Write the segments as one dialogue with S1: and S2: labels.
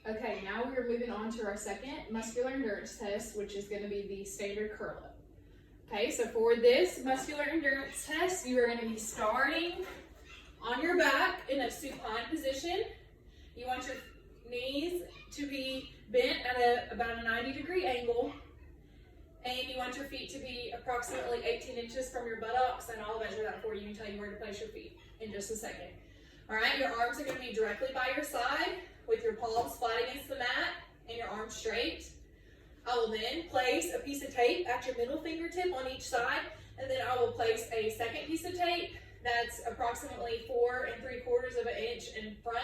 S1: Okay, now we're moving on to our second muscular endurance test, which is going to be the standard curl up. Okay, so for this muscular endurance test, you are going to be starting on your back in a supine position. You want your knees to be bent at about a 90-degree angle, and you want your feet to be approximately 18 inches from your buttocks, and I'll measure that for you and tell you where to place your feet in just a second. All right, your arms are going to be directly by your side with your palms flat against the mat and your arms straight. I will then place a piece of tape at your middle fingertip on each side, and then I will place a second piece of tape that's approximately 4 3/4 of an inch in front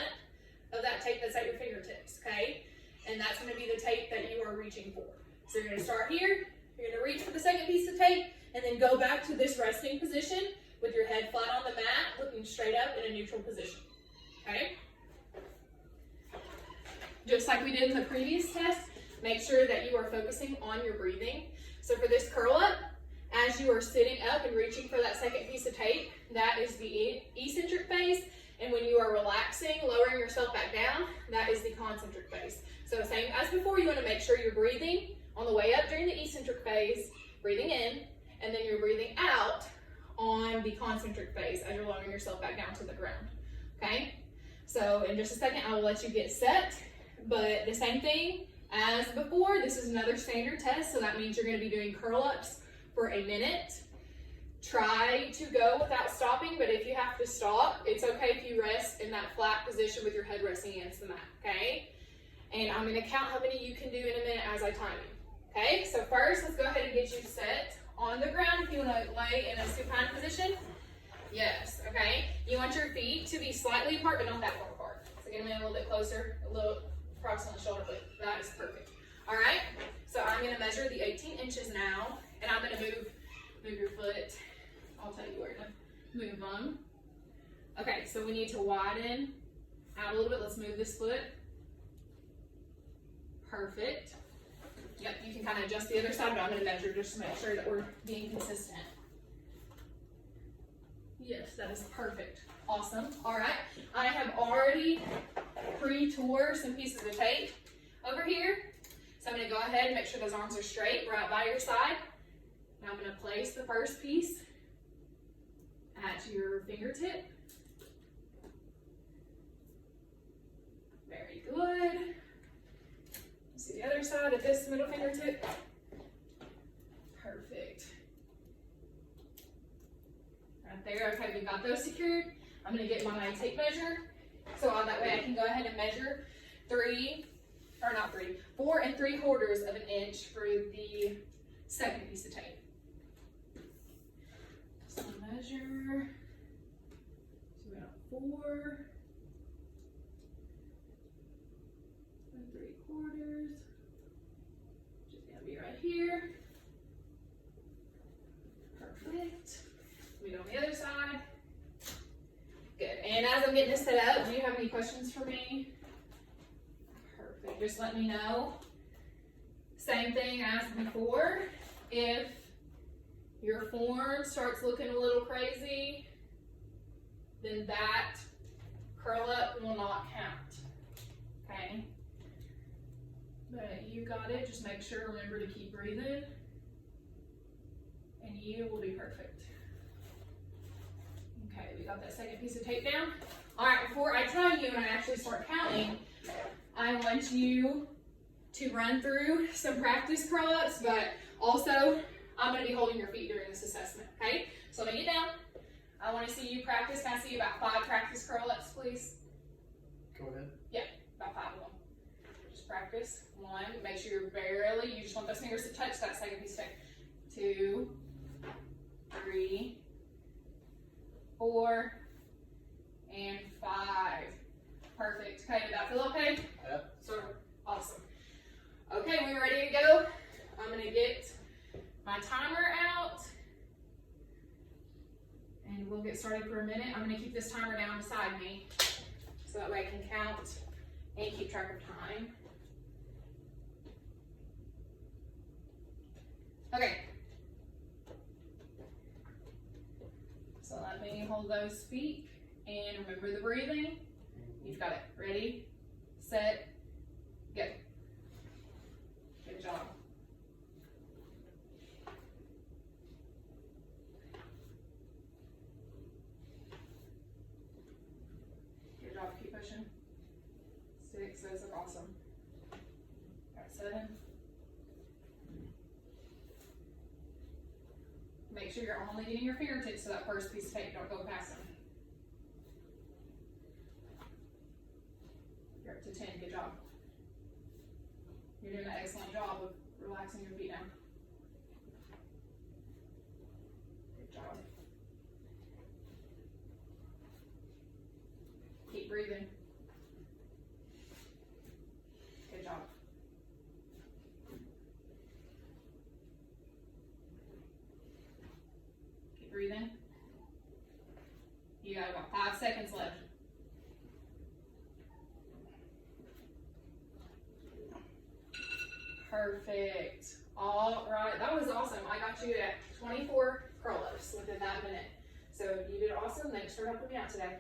S1: of that tape that's at your fingertips, okay? And that's going to be the tape that you are reaching for. So you're going to start here, you're going to reach for the second piece of tape, and then go back to this resting position with your head flat on the mat, looking straight up in a neutral position, okay? Just like we did in the previous test, make sure that you are focusing on your breathing. So for this curl up, as you are sitting up and reaching for that second piece of tape, that is the eccentric phase. And when you are relaxing, lowering yourself back down, that is the concentric phase. So same as before, you want to make sure you're breathing on the way up during the eccentric phase, breathing in, and then you're breathing out on the concentric phase as you're lowering yourself back down to the ground, okay? So in just a second, I will let you get set, but the same thing as before, this is another standard test, so that means you're going to be doing curl-ups for a minute. Try to go without stopping, but if you have to stop, it's okay if you rest in that flat position with your head resting against the mat, okay? And I'm going to count how many you can do in a minute as I time you, okay? So first, let's go ahead and get you set on the ground if you want to lay in a supine position. Yes, okay? You want your feet to be slightly apart, but not that far apart. So get them in a little bit closer, a little approximately shoulder width. That is perfect. All right, so I'm going to measure the 18 inches now, and I'm going to move your foot. I'll tell you where to move them. Okay, so we need to widen out a little bit. Let's move this foot. Perfect. Yep, you can kind of adjust the other side, but I'm going to measure just to make sure that we're being consistent. Yes, that is perfect. Awesome. All right, I have already pre-tore some pieces of tape over here. So I'm going to go ahead and make sure those arms are straight right by your side. And I'm going to place the first piece at your fingertip. Very good. See the other side at this middle fingertip. Perfect. Right there. Okay, we've got those secured. I'm going to get my tape measure. So that way I can go ahead and measure 4 3/4 of an inch for the second piece of tape. So measure, so we got 4 3/4, which is gonna be right here. Perfect. We go on the other side. Good, and as I'm getting this set up, do you have any questions for me? Perfect, just let me know. Same thing as before. If your form starts looking a little crazy, then that curl up will not count, okay? But you got it, just make sure, remember to keep breathing, and you will be perfect. Okay, we got that second piece of tape down. All right, before I tell you and I actually start counting, I want you to run through some practice curl-ups, but also I'm going to be holding your feet during this assessment, okay? So let me get down. I want to see you practice. Can I see about 5 practice curl-ups, please?
S2: Go ahead.
S1: Yeah, about 5 of them. Just practice. 1, make sure you're you just want those fingers to touch that second piece of tape. 2, 3, 4, and 5. Perfect. Okay, did that feel okay?
S2: Yep.
S1: Sort of. Awesome. Okay, we ready to go? I'm going to get my timer out, and we'll get started for a minute. I'm going to keep this timer down beside me, so that way I can count and keep track of time. Okay. So let me hold those feet, and remember the breathing. You've got it. Ready, set, 6. Those look awesome. Got 7. Make sure you're only getting your fingertips to that first piece of tape. Don't go past them. You're up to 10. Good job. You're doing an excellent job of relaxing your feet down. Good job. Keep breathing. Good job. Keep breathing. You got about 5 seconds left. Perfect. All right, that was awesome. I got you at 24 curl ups within that minute. So you did awesome. Thanks for helping me out today.